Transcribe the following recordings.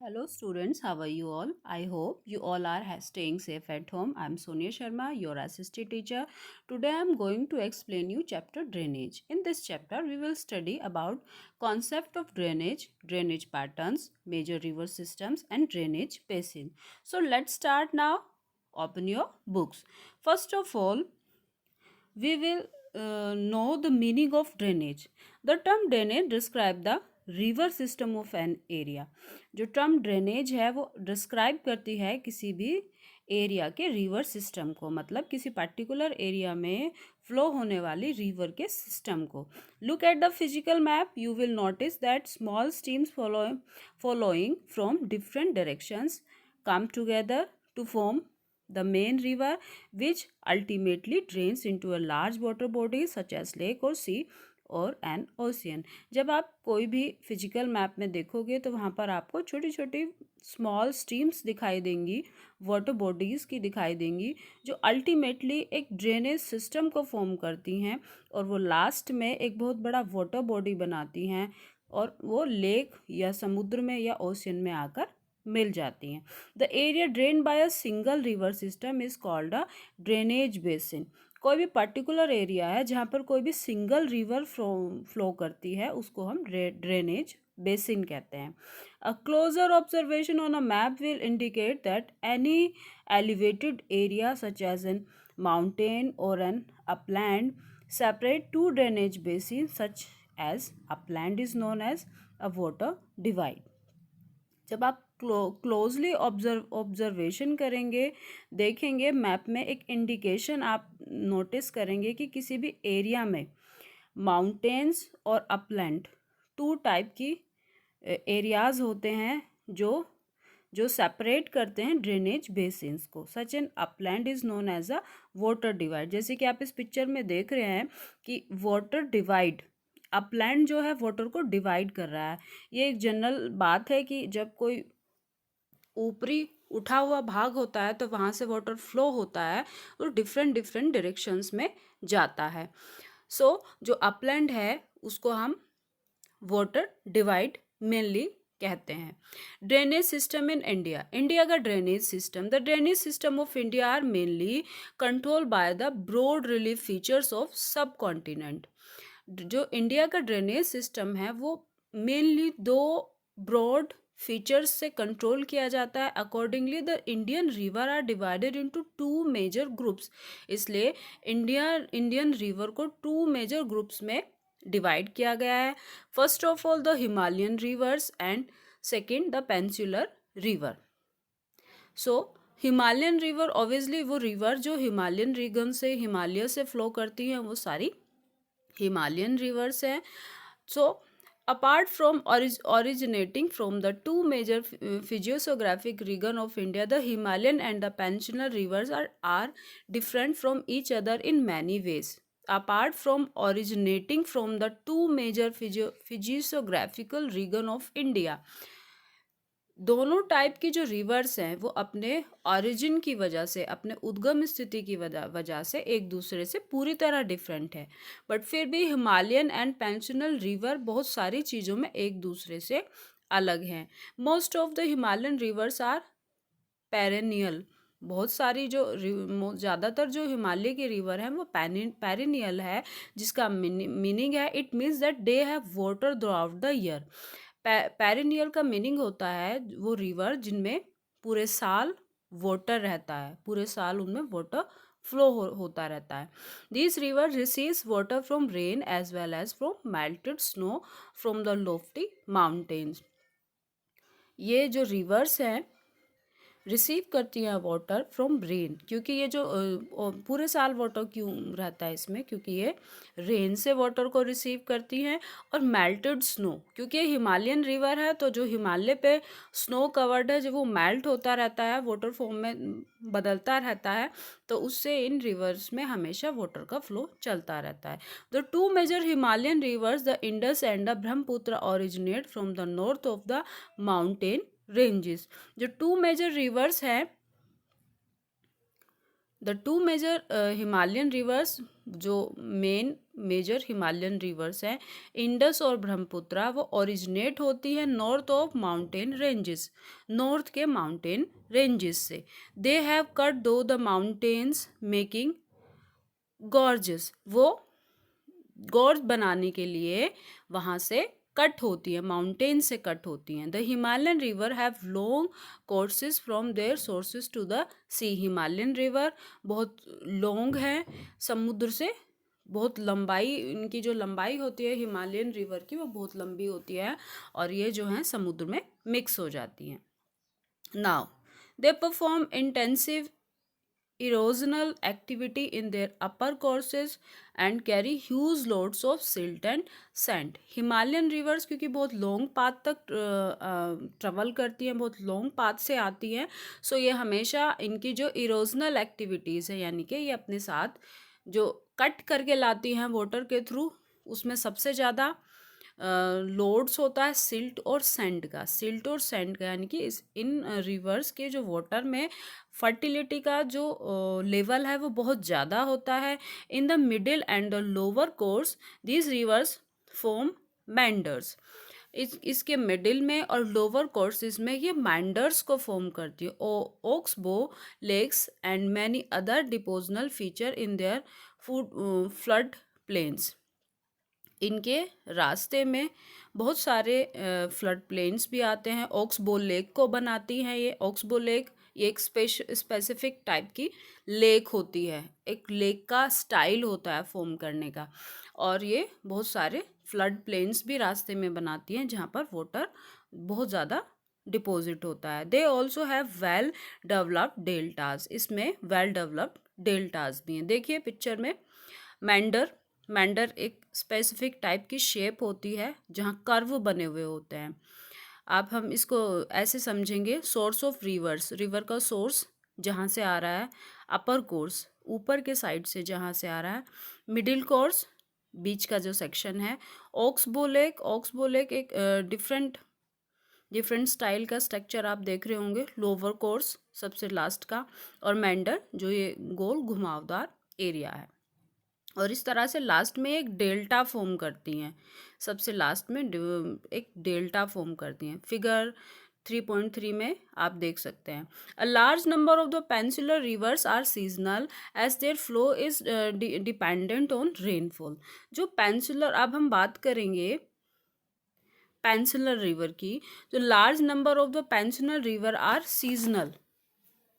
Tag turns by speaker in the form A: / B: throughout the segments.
A: Hello students, how are you all? I hope you all are staying safe at home. I am Sonia Sharma, your assistant teacher. Today I am going to explain you chapter drainage. In this chapter we will study about concept of drainage, drainage patterns, major river systems and drainage basin. So let's start now. Open your books. First of all, we will know the meaning of drainage. The term drainage describe the river system of an area. जो term drainage है वो describe करती है किसी भी area के river system को, मतलब किसी पर्टिकुलर एरिया में फ्लो होने वाली रिवर के सिस्टम को. Look at the physical map. You will notice that small streams following from different directions come together to form the main river, which ultimately drains into a large water body such as lake or sea और N ocean. जब आप कोई भी physical map में देखोगे तो वहाँ पर आपको छोटी छोटी स्मॉल स्ट्रीम्स दिखाई देंगी, वाटर बॉडीज़ की दिखाई देंगी, जो अल्टीमेटली एक ड्रेनेज सिस्टम को फॉर्म करती हैं और वो लास्ट में एक बहुत बड़ा वाटर बॉडी बनाती हैं और वो लेक या समुद्र में या ओशियन में आकर मिल जाती हैं. The area drain by a single river system is called a drainage basin. कोई भी पर्टिकुलर एरिया है जहाँ पर कोई भी सिंगल रिवर फ्लो करती है उसको हम ड्रेनेज बेसिन कहते हैं. A closer observation on a map will indicate that any elevated area such as an mountain और an upland separate two drainage basins such as upland is known as a water divide. जब आप closely observation करेंगे, देखेंगे map में एक indication आप notice करेंगे कि किसी भी एरिया में माउंटेन्स और अपलैंड टू टाइप की एरियाज होते हैं जो जो सेपरेट करते हैं ड्रेनेज बेसिन्स को. Such an upland is known as a water divide. जैसे कि आप इस पिक्चर में देख रहे हैं कि वाटर डिवाइड, अपलैंड जो है वाटर को डिवाइड कर रहा है. ये एक जनरल बात है कि जब कोई ऊपरी उठा हुआ भाग होता है तो वहाँ से वाटर फ्लो होता है और डिफरेंट डिफरेंट डायरेक्शंस में जाता है. सो जो अपलैंड है उसको हम वाटर डिवाइड मेनली कहते हैं. Drainage system in India. India का drainage system. The drainage system of India are mainly control by the broad relief features of subcontinent. जो इंडिया का ड्रेनेज सिस्टम है वो मेनली दो ब्रॉड फीचर्स से control किया जाता है. Accordingly the Indian river are divided into two major groups. इसलिए इंडियन रिवर को टू मेजर ग्रुप्स में डिवाइड किया गया है. First of all the Himalayan rivers and second the peninsular river. So Himalayan river obviously वो river जो Himalayan region से, हिमालय से फ्लो करती हैं, वो सारी हिमालयन रिवर्स हैं. सो apart from originating from the two major physiographic region of India, the Himalayan and the Peninsular rivers are different from each other in many ways. Apart from originating from the two major physiographical region of India, दोनों type की जो reverse हैं वो अपने origin की वजह से, अपने उद्गम स्थिति की वजह से एक दूसरे से पूरी तरह डिफरेंट है. बट फिर भी हिमालयन एंड पेंसिनल रिवर बहुत सारी चीज़ों में एक दूसरे से अलग हैं. Most of the Himalayan rivers are perennial. बहुत सारी जो ज़्यादातर जो हिमालय की रिवर हैं वो पेरेनियल है, जिसका मीनिंग है it means that they have water through out. Perennial year meaning होता है वो रिवर जिनमें पूरे साल वाटर रहता है, पूरे साल उनमें वाटर फ्लो होता रहता है. This river receives water from rain as well as from melted snow from the lofty mountains. ये जो रिवर्स हैं रिसीव करती हैं वाटर फ्रॉम रेन, क्योंकि ये जो पूरे साल वाटर क्यों रहता है इसमें, क्योंकि ये रेन से वाटर को रिसीव करती हैं. और मेल्टेड स्नो, क्योंकि ये हिमालयन रिवर है तो जो हिमालय पे स्नो कवर्ड है जो वो मेल्ट होता रहता है, वाटर फॉर्म में बदलता रहता है, तो उससे इन रिवर्स में हमेशा वाटर का फ्लो चलता रहता है. The two major Himalayan rivers the Indus and the Brahmaputra originate from the north of the mountain ranges. जो टू मेजर रिवर्स हैं the two major Himalayan rivers, जो मेजर हिमालयन रिवर्स हैं, इंडस और ब्रह्मपुत्रा, वो ओरिजिनेट होती है north of mountain ranges, north के mountain ranges से। They have cut through the mountains making gorges, वो गॉर्ज बनाने के लिए वहाँ से कट होती है, माउंटेन से कट होती हैं। The Himalayan river have long courses from their sources to the sea, Himalayan river बहुत लॉन्ग है, समुद्र से बहुत लंबाई, इनकी जो लंबाई होती है हिमालयन रिवर की वो बहुत लंबी होती है और ये जो है समुद्र में मिक्स हो जाती हैं। Now they perform intensive erosional activity in their upper courses and carry huge loads of silt and sand. Himalayan reverse क्योंकि बहुत लॉन्ग पाथ तक ट्रेवल करती हैं, बहुत लॉन्ग पाथ से आती हैं, सो ये हमेशा इनकी जो इरोजनल एक्टिविटीज़ है, यानी कि ये अपने साथ जो कट करके लाती हैं वाटर के थ्रू, उसमें सबसे ज़्यादा लोड्स होता है सिल्ट और सैंड का, सिल्ट और सैंड का, यानी कि इन रिवर्स के जो वाटर में फर्टिलिटी का जो लेवल है वो बहुत ज़्यादा होता है। In the middle and the lower course this rivers form meanders, इसके मिडिल में और लोअर कोर्सेज में ये मैंडर्स को फॉर्म करती है। Oxbow lakes and many other depositional feature in their flood plains, इनके रास्ते में बहुत सारे फ्लड प्लेन्स भी आते हैं। ओक्सबो लेक को बनाती हैं ये, ओक्सबो लेक ये एक स्पेसिफिक टाइप की लेक होती है, एक लेक का स्टाइल होता है फॉर्म करने का, और ये बहुत सारे फ्लड प्लेन्स भी रास्ते में बनाती हैं जहाँ पर वाटर बहुत ज़्यादा डिपॉजिट होता है। They also have well developed deltas, इसमें वेल डेवलप्ड डेल्टाज भी हैं। देखिए पिक्चर में मैंडर एक स्पेसिफिक टाइप की शेप होती है जहाँ कर्व बने हुए होते हैं। अब हम इसको ऐसे समझेंगे, सोर्स ऑफ रिवर्स, रिवर का सोर्स जहाँ से आ रहा है, अपर कोर्स ऊपर के साइड से जहाँ से आ रहा है, मिडिल कोर्स बीच का जो सेक्शन है, ओक्सबो लेक एक डिफरेंट स्टाइल का स्ट्रक्चर आप देख रहे होंगे, लोअर कोर्स सबसे लास्ट का, और मैंडर जो ये गोल घुमावदार एरिया है, और इस तरह से लास्ट में एक डेल्टा फॉर्म करती हैं, सबसे लास्ट में एक डेल्टा फॉर्म करती हैं। फिगर 3.3 में आप देख सकते हैं। A large number of the peninsular rivers are seasonal as their flow is dependent on rainfall. जो पेंसिलर, अब हम बात करेंगे पेंसिलर रिवर की, जो large number of the peninsular river are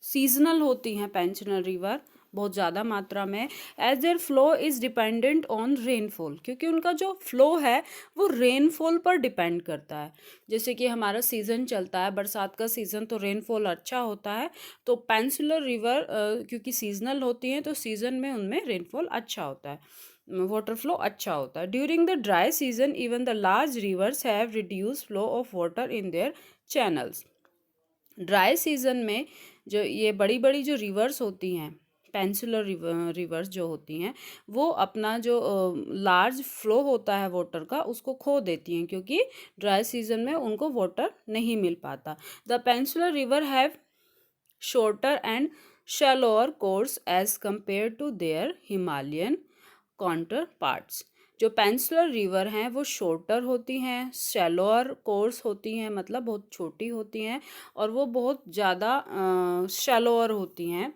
A: seasonal होती हैं पेंसिलर रिवर बहुत ज़्यादा मात्रा में, as their flow is dependent on rainfall, क्योंकि उनका जो फ्लो है वो रेनफॉल पर डिपेंड करता है। जैसे कि हमारा सीज़न चलता है बरसात का सीज़न, तो रेनफॉल अच्छा होता है, तो पेंसिलर रिवर क्योंकि सीजनल होती हैं तो सीज़न में उनमें रेनफॉल अच्छा होता है, वाटर फ्लो अच्छा होता है। During the dry season even the large reverse have reduce flow of water in their channels. Dry season में जो ये बड़ी बड़ी जो रिवर्स होती हैं, पेंसिलर रिवर्स जो होती हैं, वो अपना जो लार्ज फ्लो होता है वाटर का उसको खो देती हैं, क्योंकि ड्राई सीजन में उनको वाटर नहीं मिल पाता। The peninsular river have shorter and shallower course as compare to their Himalayan counterparts. जो पेंसिलर रिवर हैं वो शॉर्टर होती हैं, शैलोअर कोर्स होती हैं, मतलब बहुत छोटी होती हैं, और वो बहुत ज़्यादा शैलोअर होती हैं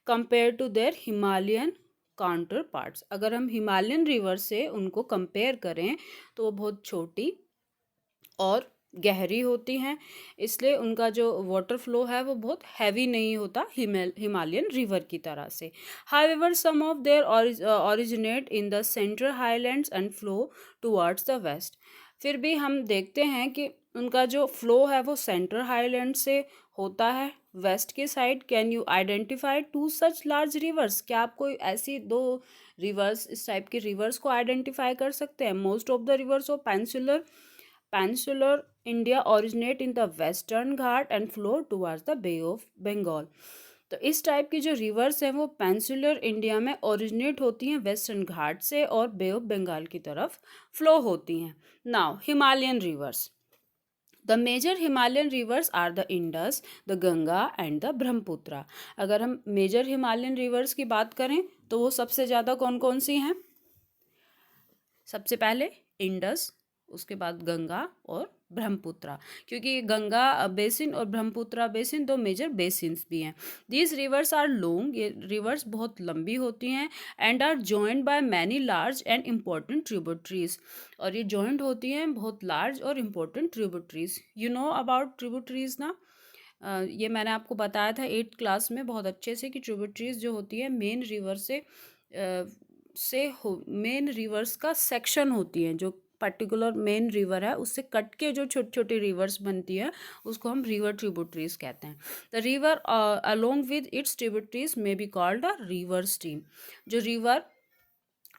A: compare to their Himalayan counterparts. अगर हम हिमालयन रिवर से उनको कंपेयर करें तो वो बहुत छोटी और गहरी होती हैं, इसलिए उनका जो वाटर फ्लो है वो बहुत हैवी नहीं होता हिमालयन रिवर की तरह से। However some of their originate in the central highlands and flow towards the west. फिर भी हम देखते हैं कि उनका जो फ्लो है वो सेंट्रल हाईलैंड से होता है वेस्ट की side. Can you identify two such large rivers? क्या आप कोई ऐसी दो रिवर्स, इस टाइप के रिवर्स को आइडेंटिफाई कर सकते हैं? Most of the rivers of peninsular India originate in the Western Ghat and flow towards the Bay of Bengal. तो इस टाइप की जो रिवर्स हैं वो पेंसुलर इंडिया में ओरिजिनेट होती हैं वेस्टर्न घाट से और बे ऑफ बंगाल की तरफ फ्लो होती हैं। Now Himalayan rivers, the major Himalayan rivers are the Indus, the Ganga and the Brahmaputra. अगर हम मेजर हिमालयन रिवर्स की बात करें तो वो सबसे ज़्यादा कौन कौन सी हैं? सबसे पहले इंडस, उसके बाद गंगा और ब्रह्मपुत्र, क्योंकि गंगा बेसिन और ब्रह्मपुत्र बेसिन दो मेजर बेसिन्स भी हैं। दीज रिवर्स आर लॉन्ग, ये रिवर्स बहुत लंबी होती हैं, and are joined by many large and important tributaries, और ये जॉइंट होती हैं बहुत लार्ज और important tributaries. You know about tributaries ना? ये मैंने आपको बताया था 8th क्लास में बहुत अच्छे से कि ट्रिब्यूटरीज जो होती है मेन रिवर मेन रिवर्स का सेक्शन होती हैं, जो पर्टिकुलर मेन रिवर है उससे कट के जो छोटी छोटी रिवर्स बनती है उसको हम रिवर ट्रिब्यूटरीज कहते हैं। The river along with its tributaries may be called a river stream. जो river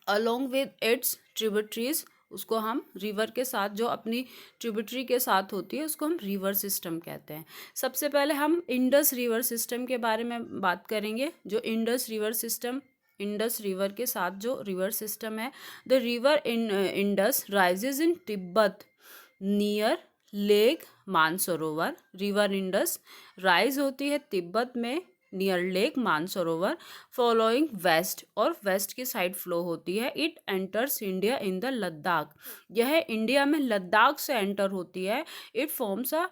A: along with its tributaries, उसको हम रिवर के साथ, जो अपनी ट्रिब्यूटरी के साथ होती है, उसको हम रिवर सिस्टम कहते हैं। सबसे पहले हम इंडस रिवर सिस्टम के बारे में बात करेंगे। जो Indus river system, Indus river के साथ जो रिवर सिस्टम है, the river in Indus rises in Tibet near lake Mansarovar. River Indus rise होती है तिब्बत में near lake Mansarovar, following west, और वेस्ट की साइड फ्लो होती है। It enters India in the Ladakh, यह इंडिया में लद्दाख से एंटर होती है। It forms a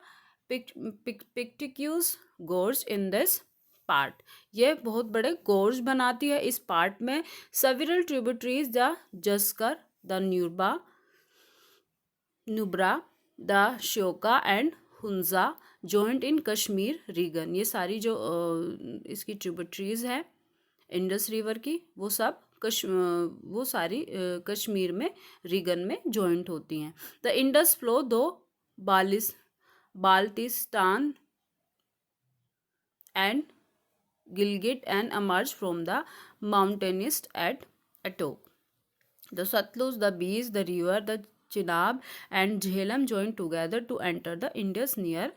A: picturesque gorge in this part, यह बहुत बड़े गोर्ज बनाती है इस पार्ट में। Several tributaries the Zaskar, the Nubra, the Shyok and Hunza joint in Kashmir region. ये सारी जो इसकी ट्रिब्यूटरीज है इंडस रिवर की, वो सब वो सारी कश्मीर में रीगन में जॉइंट होती हैं। द इंडस फ्लो दो Baltistan and Gilgit and emerge from the mountainous at Attock. The Satluj, the Beas, the river, the Chenab and Jhelum join together to enter the Indus near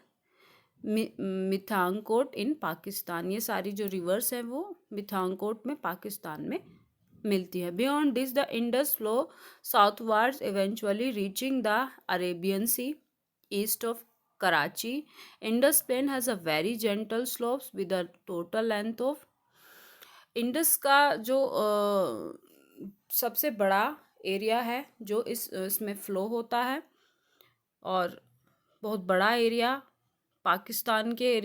A: मिथांगकोट इन पाकिस्तान। ये सारी जो रिवर्स हैं वो मिथांगकोट में पाकिस्तान में मिलती है। Beyond this the Indus flow southwards eventually reaching the Arabian sea east of Karachi. Indus plain has a very gentle slopes with a total length of, Indus का जो सबसे बड़ा एरिया है जो इसमें फ़्लो होता है, और बहुत बड़ा एरिया पाकिस्तान के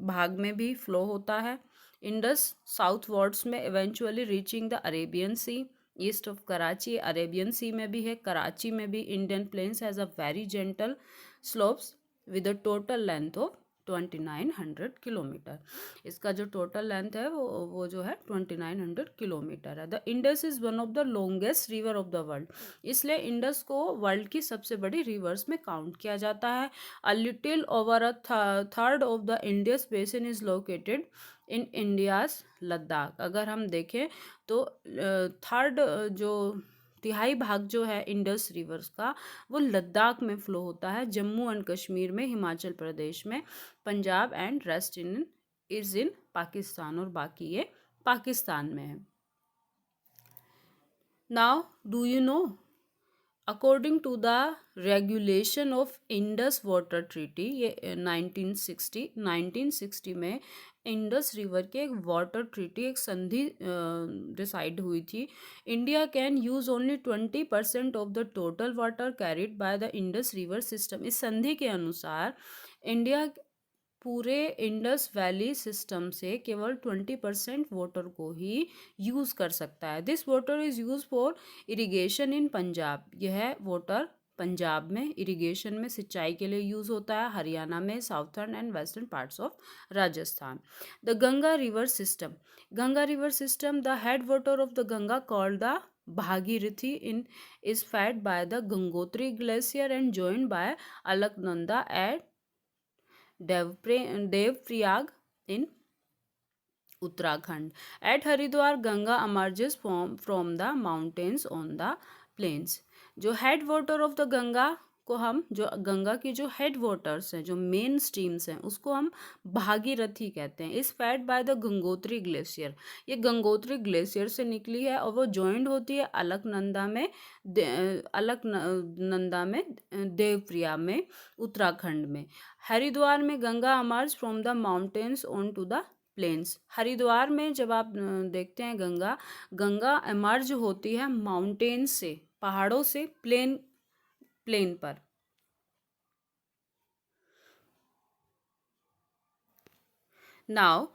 A: भाग में भी फ़्लो होता है। इंडस साउथ वर्ड्स में eventually reaching the Arabian sea east of Karachi, Arabian sea में भी है, कराची में भी। Indian plains has a very gentle slopes with a total length of 2900 kilometre. इसका जो टोटल लेंथ है वो जो है 2900 किलोमीटर है। The Indus is one of the longest river of the world, इसलिए इंडस को वर्ल्ड की सबसे बड़ी रिवर्स में काउंट किया जाता है। A little over a third of the Indus basin is located in India's Ladakh. अगर हम देखें तो थर्ड जो तिहाई भाग जो है इंडस रिवर्स का वो लद्दाख में फ़्लो होता है, जम्मू एंड कश्मीर में, हिमाचल प्रदेश में, Punjab and rest is in Pakistan, और बाकी ये पाकिस्तान में है। Now do you know, according to the regulation of Indus water treaty, ये 1960 में इंडस रिवर के एक वाटर ट्रीटी, एक संधि डिसाइड हुई थी। India can use only 20% of the total water carried by the Indus river system. इस संधि के अनुसार इंडिया पूरे इंडस वैली सिस्टम से केवल 20% वाटर को ही यूज़ कर सकता है। This water is use for irrigation इन पंजाब, यह वाटर पंजाब में इरिगेशन में सिंचाई के लिए यूज़ होता है, हरियाणा में, southern and western parts of Rajasthan. The Ganga river system, Ganga river system, the head water of the Ganga called the Bhagirathi in is fed by the Gangotri glacier and joined by Alaknanda at Devprayag in Uttarakhand. At Haridwar Ganga emerges from the mountains on the plains। जो head water of the Ganga को हम जो गंगा की जो head waters हैं, जो main streams हैं, उसको हम भागीरथी कहते हैं। Is fed by the Gangotri glacier. ये गंगोत्री ग्लेशियर से निकली है और वो ज्वाइंट होती है अलकनंदा में, अलकनंदा में, देवप्रिया में, उत्तराखंड में। हरिद्वार में Ganga emerge from the mountains on to the plains. Haridwar में जब आप देखते हैं गंगा, गंगा एमर्ज होती है माउंटेन से, पहाड़ों से प्लेन, प्लेन पर। नाउ